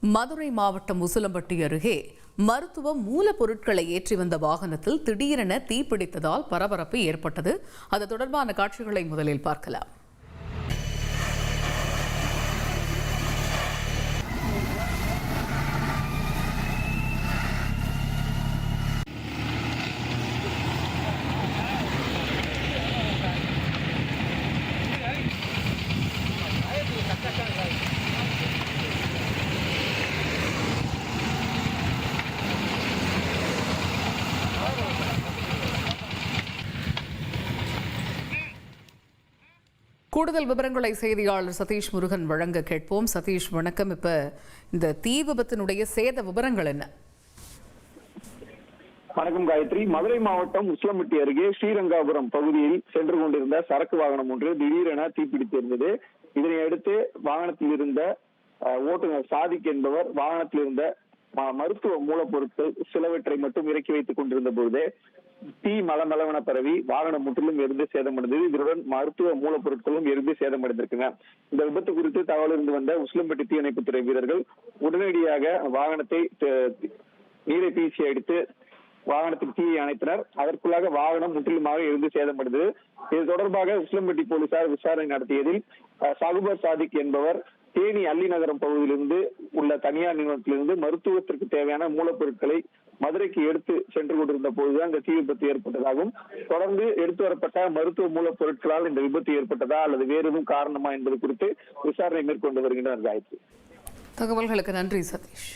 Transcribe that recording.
மதுரை மாவட்டம் உசிலம்பட்டி அருகே மருத்துவ மூலப்பொருட்களை ஏற்றி வந்த வாகனத்தில் திடீரென தீப்பிடித்ததால் பரபரப்பு ஏற்பட்டது. அது தொடர்பான காட்சிகளை முதலில் பார்க்கலாம். கூடுதல் விவரங்களை செய்தியாளர் சதீஷ் முருகன் வழங்க கேட்போம். சதீஷ், வணக்கம். இப்ப இந்த தீ விபத்தினுடைய சேத விவரங்கள் என்ன? வணக்கம் காயத்ரி. மதுரை மாவட்டம் உசிலம்பட்டி அருகே ஸ்ரீரங்காபுரம் பகுதியில் சென்று கொண்டிருந்த சரக்கு வாகனம் ஒன்று திடீரென தீப்பிடித்திருந்தது. இதனை அடுத்து வாகனத்தில் இருந்த ஓட்டுநர் சாதிக் என்பவர் வாகனத்தில் இருந்த மருத்துவ மூலப்பொருட்கள் சிலவற்றை மட்டும் இறக்கி வைத்துக் கொண்டிருந்த பொழுது தீ மலமளவென பரவி வாகனம் முற்றிலும் எரிந்து சேதமடைந்தது. இதனுடன் மருத்துவ மூலப்பொருட்களும் எரிந்து சேதமடைந்திருக்குங்க. இந்த விபத்து குறித்து தகவல் இருந்து வந்த உசிலம்பட்டி தீயணைப்புத்துறை வீரர்கள் உடனடியாக வாகனத்தை நீரை பீசி அடித்து வாகனத்தில் தீயை அணைத்தனர். அதற்குள்ளாக வாகனம் முற்றிலுமாக எரிந்து சேதமடைந்தது. இது தொடர்பாக உசிலம்பட்டி போலீசார் விசாரணை நடத்தியதில் சகுபர் சாதிக் என்பவர் தேனி அள்ளிநகரம் பகுதியிலிருந்து உள்ள தனியார் நிறுவனத்திலிருந்து மருத்துவத்திற்கு தேவையான மூலப்பொருட்களை மதுரைக்கு எடுத்து சென்று கொண்டிருந்த போதுதான் இந்த தீ விபத்து ஏற்பட்டதாகவும், தொடர்ந்து எடுத்து வரப்பட்ட மருத்துவ மூலப்பொருட்களால் இந்த விபத்து ஏற்பட்டதா அல்லது வேறு எதுவும் காரணமா என்பது குறித்து விசாரணை மேற்கொண்டு வருகின்றனர். காயத்ரி, தகவல்களுக்கு நன்றி சதீஷ்.